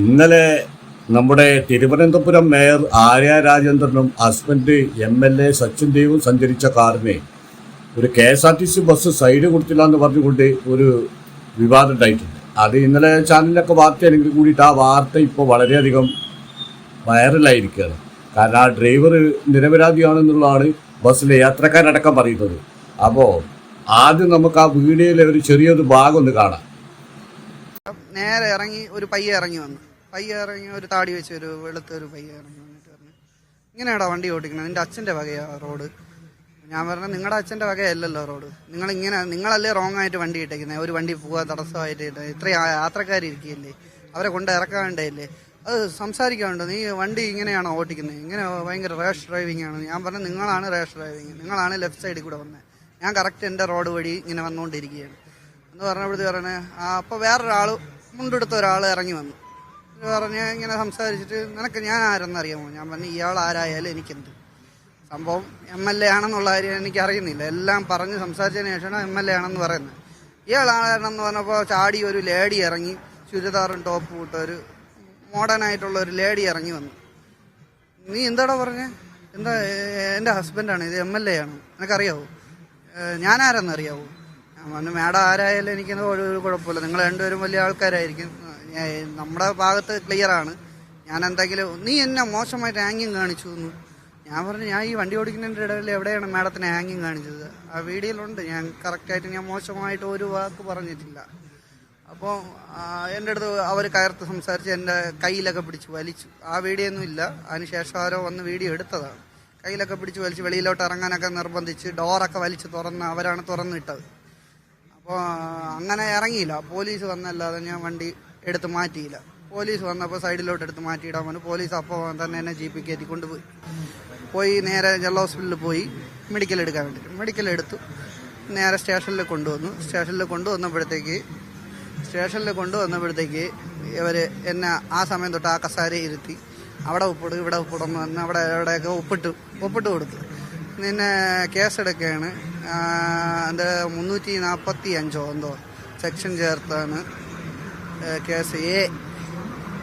ഇന്നലെ നമ്മുടെ തിരുവനന്തപുരം മേയർ ആര്യ രാജേന്ദ്രനും ഹസ്ബൻഡ് MLA സച്ചിൻ ദേവും സഞ്ചരിച്ച കാറിന് ഒരു KSRTC ബസ് സൈഡ് കൊടുത്തില്ല എന്ന് പറഞ്ഞുകൊണ്ട് ഒരു വിവാദം ഉണ്ടായിട്ടുണ്ട്. അത് ഇന്നലെ ചാനലിലൊക്കെ വാർത്തയാണെങ്കിൽ കൂടിയിട്ട് ആ വാർത്ത ഇപ്പോൾ വളരെയധികം വൈറലായിരിക്കുകയാണ്. കാരണം ആ ഡ്രൈവർ നിരപരാധിയാണെന്നുള്ളതാണ് ബസ്സിലെ യാത്രക്കാരടക്കം പറയുന്നത്. അപ്പോൾ ആദ്യം നമുക്ക് ആ വീഡിയോയിലെ ഒരു ചെറിയൊരു ഭാഗം ഒന്ന് കാണാം. നേരെ ഇറങ്ങി ഒരു പയ്യെ ഇറങ്ങി ഒരു താടി വെച്ച് ഒരു വെളുത്തൊരു പയ്യെ ഇറങ്ങി വന്നിട്ട് പറഞ്ഞു, ഇങ്ങനെയാടാ വണ്ടി ഓടിക്കണം, നിന്റെ അച്ഛൻ്റെ വകയാ റോഡ്. ഞാൻ പറഞ്ഞ നിങ്ങളുടെ അച്ഛൻ്റെ വകയല്ലല്ലോ റോഡ്, നിങ്ങളല്ലേ റോങ് ആയിട്ട് വണ്ടി ഇട്ടേക്കുന്നത്. ഒരു വണ്ടി പോകാൻ തടസ്സമായിട്ട് ഇത്രയും ആത്രക്കാരിരിക്കുകയല്ലേ, അവരെ കൊണ്ട് ഇറക്കാണ്ടല്ലേ, അത് സംസാരിക്കാനുണ്ടോ? നീ വണ്ടി ഇങ്ങനെയാണോ ഓടിക്കുന്നത്? ഇങ്ങനെ ഭയങ്കര റാഷ് ഡ്രൈവിംഗ് ആണ്. ഞാൻ പറഞ്ഞു നിങ്ങളാണ് റാഷ് ഡ്രൈവിങ്, നിങ്ങളാണ് ലെഫ്റ്റ് സൈഡിൽ കൂടെ വന്നത്, ഞാൻ കറക്റ്റ് എൻ്റെ റോഡ് വഴി ഇങ്ങനെ വന്നുകൊണ്ടിരിക്കുകയാണ് എന്ന് പറഞ്ഞപ്പോഴത്തെ പറഞ്ഞേ. അപ്പോൾ വേറൊരാൾ മുണ്ടെടുത്ത ഒരാൾ ഇറങ്ങി വന്നു പറഞ്ഞ് ഇങ്ങനെ സംസാരിച്ചിട്ട്, നിനക്ക് ഞാൻ ആരെന്നറിയാമോ? ഞാൻ പറഞ്ഞു ഇയാൾ ആരായാലും എനിക്കെന്ത്, സംഭവം MLA ആണെന്നുള്ള കാര്യം എനിക്കറിയുന്നില്ല. എല്ലാം പറഞ്ഞ് സംസാരിച്ചതിന് ശേഷമാണ് MLA ആണെന്ന് പറയുന്നത്. ഇയാൾ ആരാണെന്ന് പറഞ്ഞപ്പോൾ ചാടി ഒരു ലേഡി ഇറങ്ങി, ചുരിദാറും ടോപ്പ് ഇട്ട ഒരു മോഡേൺ ആയിട്ടുള്ള ഒരു ലേഡി ഇറങ്ങി വന്നു. നീ എന്താടാ പറഞ്ഞേ? എന്താ എൻ്റെ ഹസ്ബൻഡാണ്, ഇത് MLA ആണ്, നിനക്കറിയാവോ? ഞാനാരെന്നറിയാവോ? ഞാൻ പറഞ്ഞു മാഡം ആരായാലും എനിക്കൊന്നും ഒരു കുഴപ്പമില്ല, നിങ്ങൾ രണ്ടുപേരും വലിയ ആൾക്കാരായിരിക്കും, നമ്മുടെ ഭാഗത്ത് ക്ലിയറാണ്. ഞാൻ എന്തെങ്കിലും നീ എന്നെ മോശമായിട്ട് ഹാങ്ങിങ് കാണിച്ചു എന്ന്. ഞാൻ പറഞ്ഞു ഞാൻ ഈ വണ്ടി ഓടിക്കുന്നതിൻ്റെ ഇടയിൽ എവിടെയാണ് മാഡത്തിന് ഹാങ്ങിങ് കാണിച്ചത്? ആ വീഡിയോയിലുണ്ട്, ഞാൻ കറക്റ്റായിട്ട് ഞാൻ മോശമായിട്ട് ഒരു വാക്ക് പറഞ്ഞിട്ടില്ല. അപ്പോൾ എൻ്റെ അടുത്ത് അവർ കയർത്ത് സംസാരിച്ച് എൻ്റെ കയ്യിലൊക്കെ പിടിച്ച് വലിച്ചു. ആ വീഡിയോ ഒന്നും ഇല്ല, അതിനുശേഷം ആരോ വന്ന് വീഡിയോ എടുത്തതാണ്. കയ്യിലൊക്കെ പിടിച്ച് വലിച്ച് വെളിയിലോട്ട് ഇറങ്ങാനൊക്കെ നിർബന്ധിച്ച് ഡോറൊക്കെ വലിച്ച് അവരാണ് തുറന്നിട്ടത്. അപ്പോൾ അങ്ങനെ ഇറങ്ങിയില്ല. പോലീസ് വന്നല്ലാതെ ഞാൻ വണ്ടി എടുത്ത് മാറ്റിയില്ല. പോലീസ് വന്നപ്പോൾ സൈഡിലോട്ട് എടുത്ത് മാറ്റിയിടാൻ പറഞ്ഞു. പോലീസ് അപ്പോൾ തന്നെ എന്നെ ജീപ്പിൽ കയറ്റി കൊണ്ടുപോയി നേരെ ജനറൽ ഹോസ്പിറ്റലിൽ പോയി മെഡിക്കൽ എടുക്കാൻ വേണ്ടി. മെഡിക്കൽ എടുത്തു നേരെ സ്റ്റേഷനിൽ കൊണ്ടുവന്നു. സ്റ്റേഷനിൽ കൊണ്ടുവന്നപ്പോഴത്തേക്ക് ഇവർ എന്നെ ആ സമയം തൊട്ട് ആ കസാര ഇരുത്തി അവിടെ ഒപ്പിടും ഇവിടെ ഒപ്പിടുന്നു എന്ന് എവിടെയൊക്കെ ഒപ്പിട്ട് കൊടുത്തു. നിന്നെ കേസെടുക്കുകയാണ്, എൻ്റെ 345 എന്തോ സെക്ഷൻ ചേർത്താണ് കേസ് A.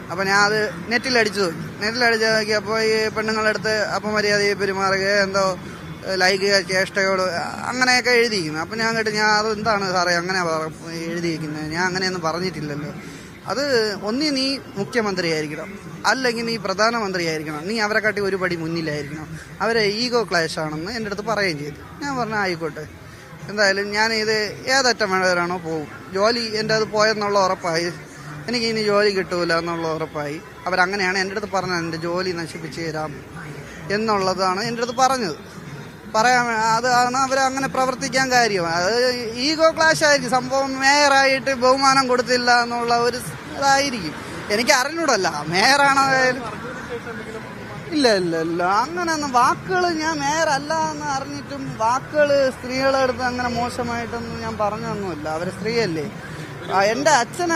അപ്പോൾ ഞാൻ അത് നെറ്റിലടിച്ചു നോക്കിയപ്പോൾ ഈ പെണ്ണുങ്ങളടുത്ത് അപമര്യാദയെ പെരുമാറുക, എന്തോ ലൈംഗിക ചേഷ്ടയോട് അങ്ങനെയൊക്കെ എഴുതിയിരിക്കുന്നു. അപ്പം ഞാൻ അത് എന്താണ് സാറേ അങ്ങനെ എഴുതിയിരിക്കുന്നത്? ഞാൻ അങ്ങനെയൊന്നും പറഞ്ഞിട്ടില്ലല്ലോ. അത് ഒന്നി നീ മുഖ്യമന്ത്രി ആയിരിക്കണം, അല്ലെങ്കിൽ നീ പ്രധാനമന്ത്രി ആയിരിക്കണം, നീ അവരെക്കാട്ടി ഒരു പടി മുന്നിലായിരിക്കണം, അവരെ ഈഗോ ക്ലാഷ് ആണെന്ന് എൻ്റെ അടുത്ത് പറയുകയും ചെയ്തു. ഞാൻ പറഞ്ഞു ആയിക്കോട്ടെ, എന്തായാലും ഞാൻ ഇത് ഏതറ്റം വേണ്ടവരാണോ പോകും, ജോലി എൻ്റെ അത് പോയെന്നുള്ള ഉറപ്പായി, എനിക്ക് ഇനി ജോലി കിട്ടൂല എന്നുള്ള ഉറപ്പായി. അവരങ്ങനെയാണ് എൻ്റെ അടുത്ത് പറഞ്ഞത്, എൻ്റെ ജോലി നശിപ്പിച്ച് തരാം എന്നുള്ളതാണ് എൻ്റെ അടുത്ത് പറഞ്ഞത്. അതാണ് അവരങ്ങനെ പ്രവർത്തിക്കാൻ കാര്യം. അത് ഈഗോ ക്ലാഷ് ആയിരിക്കും. സംഭവം മേയറായിട്ട് ബഹുമാനം കൊടുത്തില്ല എന്നുള്ള ഒരു ഇതായിരിക്കും. എനിക്ക് അറിഞ്ഞൂടല്ല മേയറാണായാലും. ഇല്ല അങ്ങനെയൊന്നും വാക്കുകൾ ഞാൻ മേയറല്ല എന്ന് അറിഞ്ഞിട്ടും വാക്കുകൾ സ്ത്രീകളെ അടുത്ത് അങ്ങനെ മോശമായിട്ടൊന്നും ഞാൻ പറഞ്ഞൊന്നുമില്ല. അവർ സ്ത്രീയല്ലേ. എൻ്റെ അച്ഛനെ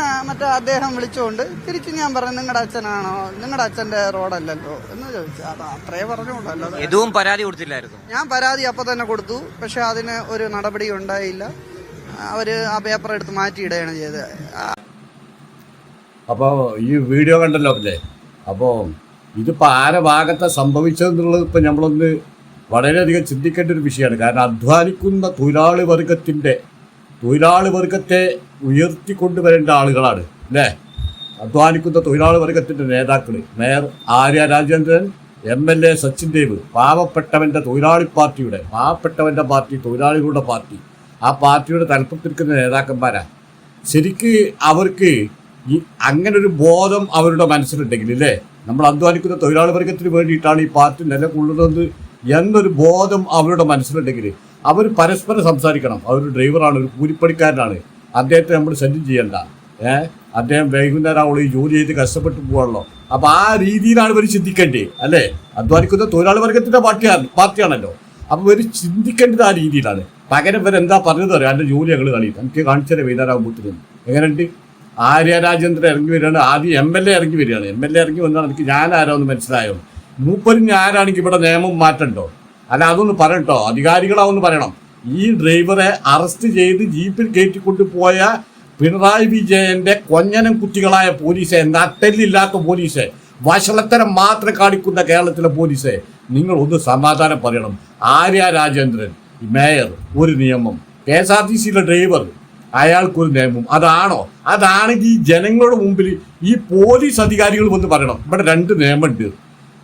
അദ്ദേഹം വിളിച്ചുകൊണ്ട് തിരിച്ച് ഞാൻ പറഞ്ഞു നിങ്ങളുടെ അച്ഛനാണോ, നിങ്ങളുടെ അച്ഛൻ്റെ റോഡല്ലല്ലോ എന്ന് ചോദിച്ചു. അത് അത്രേ പറഞ്ഞുകൊണ്ടല്ലോ. ഇതും പരാതി കൊടുത്തില്ലായിരുന്നു? ഞാൻ പരാതി അപ്പം തന്നെ കൊടുത്തു, പക്ഷെ അതിന് ഒരു നടപടി ഉണ്ടായില്ല. അവർ ആ പേപ്പർ എടുത്ത് മാറ്റിയിടുകയാണ് ചെയ്തത്. അപ്പോൾ ഈ വീഡിയോ കണ്ടല്ലോ അല്ലേ? അപ്പോൾ ഇതിപ്പോൾ ആരെ ഭാഗത്തെ സംഭവിച്ചതെന്നുള്ളത് ഇപ്പം നമ്മളൊന്ന് വളരെയധികം ചിന്തിക്കേണ്ട ഒരു വിഷയമാണ്. കാരണം അധ്വാനിക്കുന്ന തൊഴിലാളി വർഗത്തെ ഉയർത്തിക്കൊണ്ടുവരേണ്ട ആളുകളാണ് അല്ലേ? അധ്വാനിക്കുന്ന തൊഴിലാളി വർഗത്തിൻ്റെ നേതാക്കൾ, മേയർ ആര്യ രാജേന്ദ്രൻ, MLA സച്ചിൻ ദേവ്, പാവപ്പെട്ടവൻ്റെ തൊഴിലാളി പാർട്ടിയുടെ പാർട്ടി, തൊഴിലാളികളുടെ പാർട്ടി, ആ പാർട്ടിയുടെ തലപ്പത്തിരിക്കുന്ന നേതാക്കന്മാരാണ്. ശരിക്ക് അവർക്ക് ഈ അങ്ങനൊരു ബോധം അവരുടെ മനസ്സിലുണ്ടെങ്കിൽ അല്ലേ, നമ്മൾ അധ്വാനിക്കുന്ന തൊഴിലാളി വർഗത്തിന് വേണ്ടിയിട്ടാണ് ഈ പാർട്ടി നിലകൊള്ളുന്നത് എന്നൊരു ബോധം അവരുടെ മനസ്സിലുണ്ടെങ്കിൽ അവർ പരസ്പരം സംസാരിക്കണം. അവരൊരു ഡ്രൈവറാണ്, ഒരു കൂലിപ്പണിക്കാരനാണ്, അദ്ദേഹത്തെ നമ്മൾ ശല്യം ചെയ്യണ്ട. അദ്ദേഹം വൈകുന്നേരം ആവുള്ളൂ ഈ ജോലി ചെയ്ത് കഷ്ടപ്പെട്ട് പോകാണല്ലോ. അപ്പോൾ ആ രീതിയിലാണ് ഇവർ ചിന്തിക്കേണ്ടത് അല്ലേ? അധ്വാനിക്കുന്ന തൊഴിലാളി വർഗത്തിൻ്റെ പാർട്ടിയാണല്ലോ. അപ്പോൾ ഇവർ ചിന്തിക്കേണ്ടത് ആ രീതിയിലാണ്. പകരം ഇവരെന്താ പറഞ്ഞത് അറിയാം, എൻ്റെ ജോലി ഞങ്ങൾ കളിയും, എനിക്ക് കാണിച്ചാൽ വൈകുന്നേരം ആകുമ്പോഴത്തേനും എങ്ങനെയുണ്ട്. ആര്യ രാജേന്ദ്രൻ ഇറങ്ങി വരികയാണ്, ആദ്യം MLA ഇറങ്ങി വരികയാണ്. MLA ഇറങ്ങി വന്നാൽ എനിക്ക് ഞാനാരോ ഒന്ന് മനസ്സിലായോ? മൂപ്പരും ഞാനാണെങ്കിൽ ഇവിടെ നിയമം മാറ്റണ്ടോ? അല്ല അതൊന്ന് പറയട്ടോ, അധികാരികളാവൊന്ന് പറയണം. ഈ ഡ്രൈവറെ അറസ്റ്റ് ചെയ്ത് ജീപ്പിൽ കയറ്റിക്കൊണ്ട് പോയ പിണറായി വിജയന്റെ കൊഞ്ഞനം കുട്ടികളായ പോലീസെ, നട്ടെല്ലില്ലാത്ത പോലീസെ, വഷളത്തരം മാത്രം കാണിക്കുന്ന കേരളത്തിലെ പോലീസെ, നിങ്ങൾ ഒന്ന് സമാധാനം പറയണം. ആര്യ രാജേന്ദ്രൻ മേയർ ഒരു നിയമം, KSRTCയിലെ ഡ്രൈവർ അയാൾക്കൊരു നിയമം. അതാണോ? അതാണെങ്കിൽ ഈ ജനങ്ങളുടെ മുമ്പിൽ ഈ പോലീസ് അധികാരികൾ വന്ന് പറയണം ഇവിടെ 2 നിയമമുണ്ട്.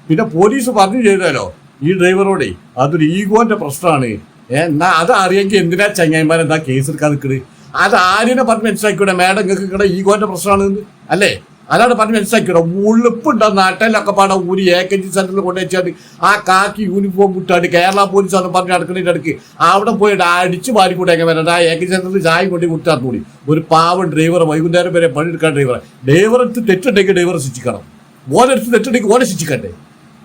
പിന്നെ പോലീസ് പറഞ്ഞു ചെയ്താലോ ഈ ഡ്രൈവറോടെ അതൊരു ഈഗോന്റെ പ്രശ്നമാണ്. എന്നാ അത് അറിയെങ്കിൽ എന്തിനാ ചങ്ങായിമാരെന്താ കേസ് എടുക്കാൻ നിൽക്കുന്നത്? അത് ആര്യനെ പറഞ്ഞ് മനസ്സിലാക്കിക്കൂടെ മേഡം നിങ്ങൾക്ക് ഇവിടെ ഈഗോന്റെ പ്രശ്നമാണ് അല്ലേ? അതാണ് പറഞ്ഞ് മനസ്സിലാക്കിയോ. ഉളുപ്പുണ്ടാവും നാട്ടിലൊക്കെ പാടാ ഊരി AKG സെന്ററിൽ കൊണ്ടുവച്ചാൽ ആ കാക്കി യൂണിഫോം വിട്ടാണ്ട് കേരള പോലീസ് എന്ന് പറഞ്ഞ് നടക്കുന്നതിൻ്റെ ഇടയ്ക്ക് അവിടെ പോയിട്ട് അടിച്ചു മാറിക്കൂടെ എങ്ങനെ വരണ്ട. ആ AKG സെന്ററിൽ ചായ കൊണ്ട് വിട്ടാൽ കൂടി ഒരു പാവം ഡ്രൈവർ വൈകുന്നേരം വരെ പണിയെടുക്കാൻ ഡ്രൈവർ എടുത്ത് തെറ്റുണ്ടെങ്കിൽ ഡ്രൈവർ ശിക്ഷിക്കണം, ഓനെടുത്ത് തെറ്റുണ്ടെങ്കിൽ ഓനെ ശിക്ഷിക്കട്ടെ.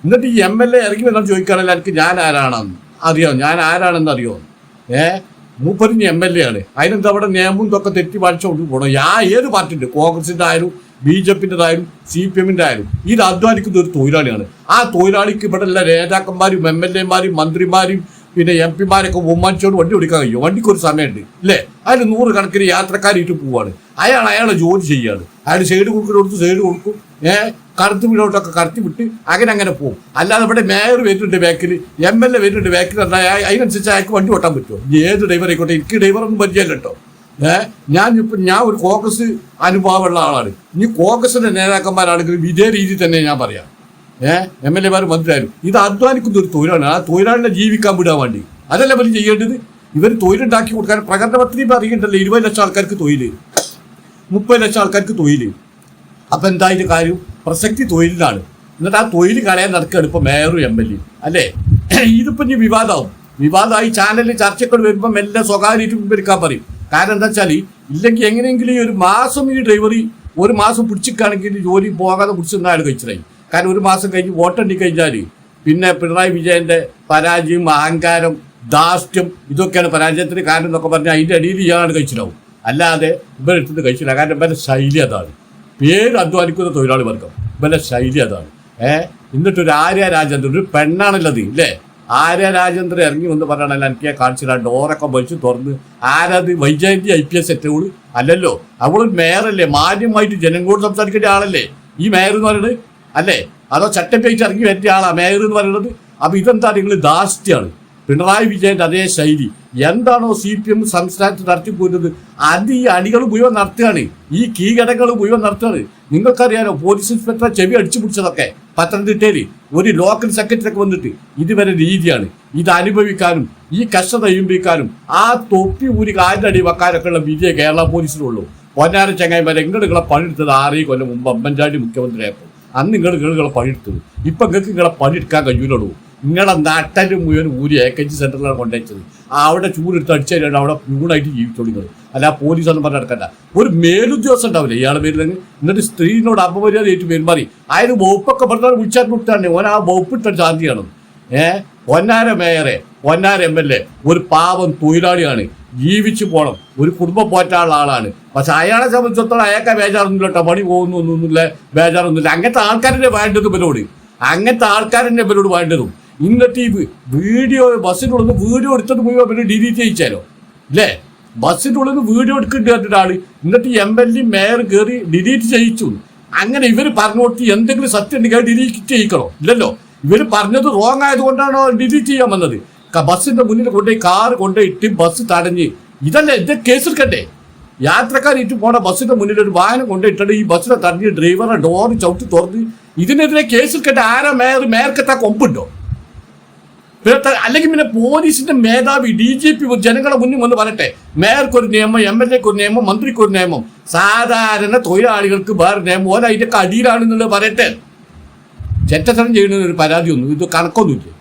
എന്നിട്ട് ഈ MLA ഇറങ്ങി വന്നാൽ ചോദിക്കുകയാണെങ്കിൽ എനിക്ക് ഞാൻ ആരാണെന്ന് അറിയോ, ഞാൻ ആരാണെന്ന് അറിയോ? മൂപ്പരിഞ്ഞ് MLA ആണ്. അതിനെന്താ അവിടെ നിയമം ഇതൊക്കെ തെറ്റി പാലിച്ചുകൊണ്ട് പോകണം. ഏത് പാർട്ടിൻ്റെ, കോൺഗ്രസിൻ്റെ ആയാലും BJPൻ്റെതായാലും CPM ആയാലും ഇത് അധ്വാനിക്കുന്ന ഒരു തൊഴിലാളിയാണ്. ആ തൊഴിലാളിക്ക് ഇവിടെ എല്ലാ നേതാക്കന്മാരും MLA-മാരും മന്ത്രിമാരും പിന്നെ MP-മാരൊക്കെ ബഹുമാനിച്ചോണ്ട് വണ്ടി ഓടിക്കാൻ കഴിയും. വണ്ടിക്ക് ഒരു സമയമുണ്ട് അല്ലേ? അതിൽ 100 കണക്കിന് യാത്രക്കാരിട്ട് പോവാണ്. അയാളെ ജോലി ചെയ്യാണ്. അയാൾ സൈഡ് കൊടുക്കുന്നിടത്ത് സൈഡ് കൊടുക്കും, കടത്തി വീടോട്ടൊക്കെ കടത്തി വിട്ട് അങ്ങനെ പോകും. അല്ലാതെ ഇവിടെ മേയർ വരുന്നുണ്ട് ബാക്കിൽ, MLA വരുന്നുണ്ട് ബാക്കിൽ, അതിനനുസരിച്ച് അയാൾക്ക് വണ്ടി ഓട്ടാൻ പറ്റുമോ? ഏത് ഡ്രൈവർ ആയിക്കോട്ടെ, എനിക്ക് ഡ്രൈവറൊന്നും പരിചയം കേട്ടോ. ഞാൻ ഒരു കോൺഗ്രസ് അനുഭവമുള്ള ആളാണ്. ഇനി കോൺഗ്രസിന്റെ നേതാക്കന്മാരാണെങ്കിലും ഇതേ രീതിയിൽ തന്നെ ഞാൻ പറയാം. MLA-മാർ മന്ത്രിയായാലും ഇത് അധ്വാനിക്കുന്ന ഒരു തൊഴിലാണ്. ആ തൊഴിലാളിനെ ജീവിക്കാൻ വിടാൻ വേണ്ടി അതല്ല ഇവർ ചെയ്യേണ്ടത്. ഇവർ തൊഴിലുണ്ടാക്കി കൊടുക്കാൻ പ്രകടന പത്രിക അറിയണ്ടല്ലോ. 20 ലക്ഷം ആൾക്കാർക്ക് തൊഴിൽ, 30 ലക്ഷം ആൾക്കാർക്ക് തൊഴിൽ. അപ്പം എന്തായാലും കാര്യം പ്രസക്തി തൊഴിലിലാണ്. എന്നിട്ട് ആ തൊഴിൽ കളയാൻ നടക്കുകയാണ് ഇപ്പോൾ മേയറും MLA അല്ലേ? ഇതിപ്പോൾ ഇനി വിവാദമായി ചാനലിൽ ചർച്ചകൾ വരുമ്പം എല്ലാം സ്വകാര്യമായിട്ട് പിൻവലിക്കാൻ പറയും. കാരണം എന്താ വെച്ചാൽ ഇല്ലെങ്കിൽ എങ്ങനെയെങ്കിലും ഈ ഒരു മാസം ഈ ഡ്രൈവറി ഒരു മാസം പിടിച്ചിട്ടാണെങ്കിൽ ജോലി പോകാതെ പിടിച്ചിരുന്ന ആൾ കഴിച്ചിട്ടായി. കാരണം ഒരു മാസം കഴിഞ്ഞ് വോട്ടെണ്ണി കഴിഞ്ഞാൽ പിന്നെ പിണറായി വിജയന്റെ പരാജയം, അഹങ്കാരം, ധാർഷ്ട്യം ഇതൊക്കെയാണ് പരാജയത്തിന് കാരണം എന്നൊക്കെ പറഞ്ഞാൽ അതിൻ്റെ അടിയിൽ ഇയാളാണ് കഴിച്ചിട്ടാവും. അല്ലാതെ ഇവരെടുത്തത് കഴിച്ചില്ല. കാരണം ഇവരുടെ ശൈലി അതാണ്. പേര് അധ്വാനിക്കുന്ന തൊഴിലാളി വർഗം, ഇവരുടെ ശൈലി അതാണ്. എന്നിട്ടൊരു ആര്യ രാജേന്ദ്രൻ ഒരു പെണ്ണാണുള്ളത് ഇല്ലേ? ആര്യ രാജേന്ദ്രൻ ഇറങ്ങി വന്ന് പറയണല്ലോ എനിക്ക് കാണിച്ചില്ല, ഡോറൊക്കെ വലിച്ചു തുറന്ന്. ആരത് വൈജയന്തി IPS എറ്റവള് അല്ലല്ലോ, അവളൊരു മേയറല്ലേ, മാന്യമായിട്ട് ജനങ്ങളോട് സംസാരിക്കേണ്ട ആളല്ലേ ഈ മേയർ എന്ന് പറയുന്നത് അല്ലേ? അതോ ചട്ടം പേച്ച് ഇറങ്ങി വരുന്ന ആളാ മേയർ എന്ന് പറയുന്നത്? അപ്പൊ ഇതെന്താ നിങ്ങൾ ധാർഷ്ട്യമാണ്. പിണറായി വിജയന്റെ അതേ ശൈലി എന്താണോ CPM സംസ്ഥാനത്ത് നടത്തിപ്പോരുന്നത് അത് ഈ അണികൾ മുഴുവൻ നടത്തുകയാണ്, ഈ കീഴടകൾ മുഴുവൻ നടത്തുകയാണ്. നിങ്ങൾക്കറിയാലോ പോലീസ് ഇൻസ്പെക്ടറെ ചെവി അടിച്ചു പിടിച്ചതൊക്കെ പത്തനംതിട്ടയിൽ ഒരു ലോക്കൽ സെക്രട്ടറിയൊക്കെ വന്നിട്ട് ഇതുവരെ രീതിയാണ്. ഇത് അനുഭവിക്കാനും ഈ കഷ്ടത കഴിയുമ്പോഴേക്കാനും ആ തൊപ്പി ഊരി കാലിൻ്റെ അടി വെക്കാനൊക്കെ ഉള്ള വിജയ കേരള പോലീസിനുള്ളൂ. പൊന്നാര ചങ്ങായിമാരെ നിങ്ങളെ പണിയെടുത്തത് 6 കൊല്ലം മുമ്പ് ഉമ്മൻചാണ്ടി മുഖ്യമന്ത്രിയായപ്പോൾ അന്ന് നിങ്ങളെ പണിയെടുത്തത്. ഇപ്പം നിങ്ങൾക്ക് നിങ്ങളെ പണിയെടുക്കാൻ കഴിയൂലുള്ളൂ. നിങ്ങളെ നാട്ടിൽ മുഴുവൻ ഊരി AKG സെന്ററിലാണ് കൊണ്ടുവച്ചത്. അവിടെ ചൂടെടുത്ത് അടിച്ചാലാണ് അവിടെ പ്യൂണായിട്ട് ജീവിച്ചോളിങ്ങൾ. അല്ല പോലീസൊന്നും പറഞ്ഞ് നടക്കണ്ട. ഒരു മേലുദ്യോഗസ്ഥൻ ഉണ്ടാവില്ലേ ഇയാളെ പേരിലെങ്കിൽ, എന്നിട്ട് സ്ത്രീനോട് അപമര്യാദയായിട്ട് പെരുമാറി അതിന് വകുപ്പൊക്കെ പറഞ്ഞാൽ വിളിച്ചാൽ വിട്ടാണ് ഓൻ ആ വകുപ്പിട്ട ശാന്തിയാണ്. പൊന്നാര മേയറെ, പൊന്നാര MLA ഒരു പാവം തൊഴിലാളിയാണ്, ജീവിച്ചു പോകണം, ഒരു കുടുംബം പോറ്റാനുള്ള ആളാണ്. പക്ഷെ അയാളെ സംബന്ധിച്ചിടത്തോളം അയാൾക്ക് ബേജാറൊന്നുമില്ല കേട്ടോ, പണി പോകുന്നൊന്നുമില്ല, ബേജാറൊന്നുമില്ല. അങ്ങനത്തെ ആൾക്കാരെന്നെ വേണ്ടതും ഇവരോട്, അങ്ങനത്തെ ആൾക്കാരെന്നെ ഇവരോട് വേണ്ടതും. എന്നിട്ട് ഈ വീഡിയോ ബസ്സിനുള്ളത് വീഡിയോ എടുത്തിട്ട് പോയി അവർ ഡിലീറ്റ് ചെയ്യിച്ചാലോ അല്ലേ? ബസ്സിൻ്റെ ഉള്ളിൽ വീഡിയോ എടുക്കേണ്ട ആൾ എന്നിട്ട് MLA മേയർ കയറി ഡിലീറ്റ് ചെയ്യിച്ചു. അങ്ങനെ ഇവർ പറഞ്ഞു കൊടുത്ത് എന്തെങ്കിലും സത്യം ഉണ്ടെങ്കിൽ ഡിലീറ്റ് ചെയ്യിക്കണോ? ഇല്ലല്ലോ. ഇവർ പറഞ്ഞത് റോങ് ആയതുകൊണ്ടാണോ ഡിലീറ്റ് ചെയ്യാൻ വന്നത്? ബസ്സിന്റെ മുന്നിൽ കൊണ്ടുപോയി കാറ് കൊണ്ടുപോയിട്ട് ബസ് തടഞ്ഞ് ഇതല്ലേ ഇത് കേസെടുക്കട്ടെ? യാത്രക്കാരിട്ട് പോണ ബസ്സിന്റെ മുന്നിൽ ഒരു വാഹനം കൊണ്ടുപോയിട്ടുണ്ട്, ഈ ബസ്സിനെ തടഞ്ഞ് ഡ്രൈവറെ ഡോറ് ചവിട്ടി തുറന്ന് ഇതിനെതിരെ കേസെടുക്കട്ടെ. ആരാ മേയർക്കെത്താ കൊമ്പുണ്ടോ? അല്ലെങ്കിൽ പിന്നെ പോലീസിന്റെ മേധാവി DGP ജനങ്ങളുടെ മുന്നിൽ വന്ന് പറയട്ടെ മേയർക്കൊരു നിയമം, MLA-ക്ക് ഒരു നിയമം, മന്ത്രിക്ക് ഒരു നിയമം, സാധാരണ തൊഴിലാളികൾക്ക് വേറെ നിയമം, ഓരോ അതിന്റെ അടിയിലാണെന്നുള്ളത് പറയട്ടെ. ചെറ്റത്തരം ചെയ്യുന്ന ഒരു പരാതിയൊന്നും ഇത് കണക്കൊന്നുമില്ല.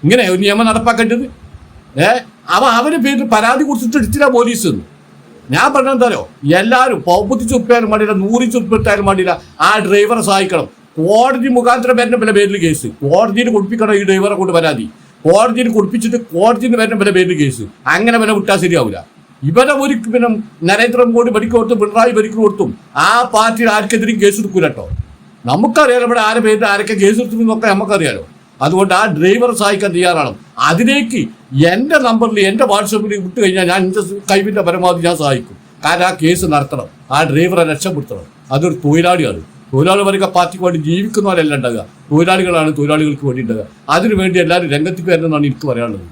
ഇങ്ങനെ ഒരു നിയമം നടപ്പാക്കേണ്ടത് അവന് പേരിൽ പരാതി കൊടുത്തിട്ട് എടുത്തില്ല പോലീസ്. ഞാൻ പറഞ്ഞെന്താരോ എല്ലാവരും 50 ഉറുപ്പിയാലും വേണ്ടിയില്ല, 100 ഉറുപ്പിട്ടാലും വേണ്ടിയില്ല ആ ഡ്രൈവറെ സഹായിക്കണം. കോടതി മുഖാന്തരം വരുന്ന പേരിൽ കേസ്, കോടതിയിൽ കൊടുപ്പിക്കണം ഈ ഡ്രൈവറെ കൊണ്ട് പരാതി, കോടതിയിൽ കൊടുപ്പിച്ചിട്ട് കോടതിയിൽ വരുന്ന പേരിൽ കേസ്. അങ്ങനെ വില വിട്ടാൽ ശരിയാവില്ല. ഇവരെ ഒരു പിന്നെ നരേന്ദ്രമോദി ഭരിക്കും കൊടുത്തും പിണറായി ഭരിക്കും കൊടുത്തും ആ പാർട്ടിയിൽ ആർക്കെതിരെയും കേസ് എടുക്കൂല കേട്ടോ. നമുക്കറിയാലോ ഇവിടെ ആരെ പേരിൽ ആരൊക്കെ കേസ് എടുത്തുന്നൊക്കെ നമുക്കറിയാലോ. അതുകൊണ്ട് ആ ഡ്രൈവറെ സഹായിക്കാൻ തയ്യാറാണ്. അതിലേക്ക് എൻ്റെ നമ്പറിൽ എൻ്റെ വാട്സപ്പിൽ വിട്ട് കഴിഞ്ഞാൽ ഞാൻ എൻ്റെ കഴിവിൻ്റെ പരമാവധി ഞാൻ സഹായിക്കും. കാരണം ആ കേസ് നടത്തണം, ആ ഡ്രൈവറെ രക്ഷപ്പെടുത്തണം. അതൊരു തൊഴിലാളിയാണ്. തൊഴിലാളി വർഗ പാർട്ടിക്ക് വേണ്ടി ജീവിക്കുന്നവരല്ല ഉണ്ടാകുക, തൊഴിലാളികളാണ് തൊഴിലാളികൾക്ക് വേണ്ടി ഉണ്ടാകുക. അതിനുവേണ്ടി എല്ലാവരും രംഗത്തേക്ക് വരണമെന്നാണ് എനിക്ക് പറയാനുള്ളത്.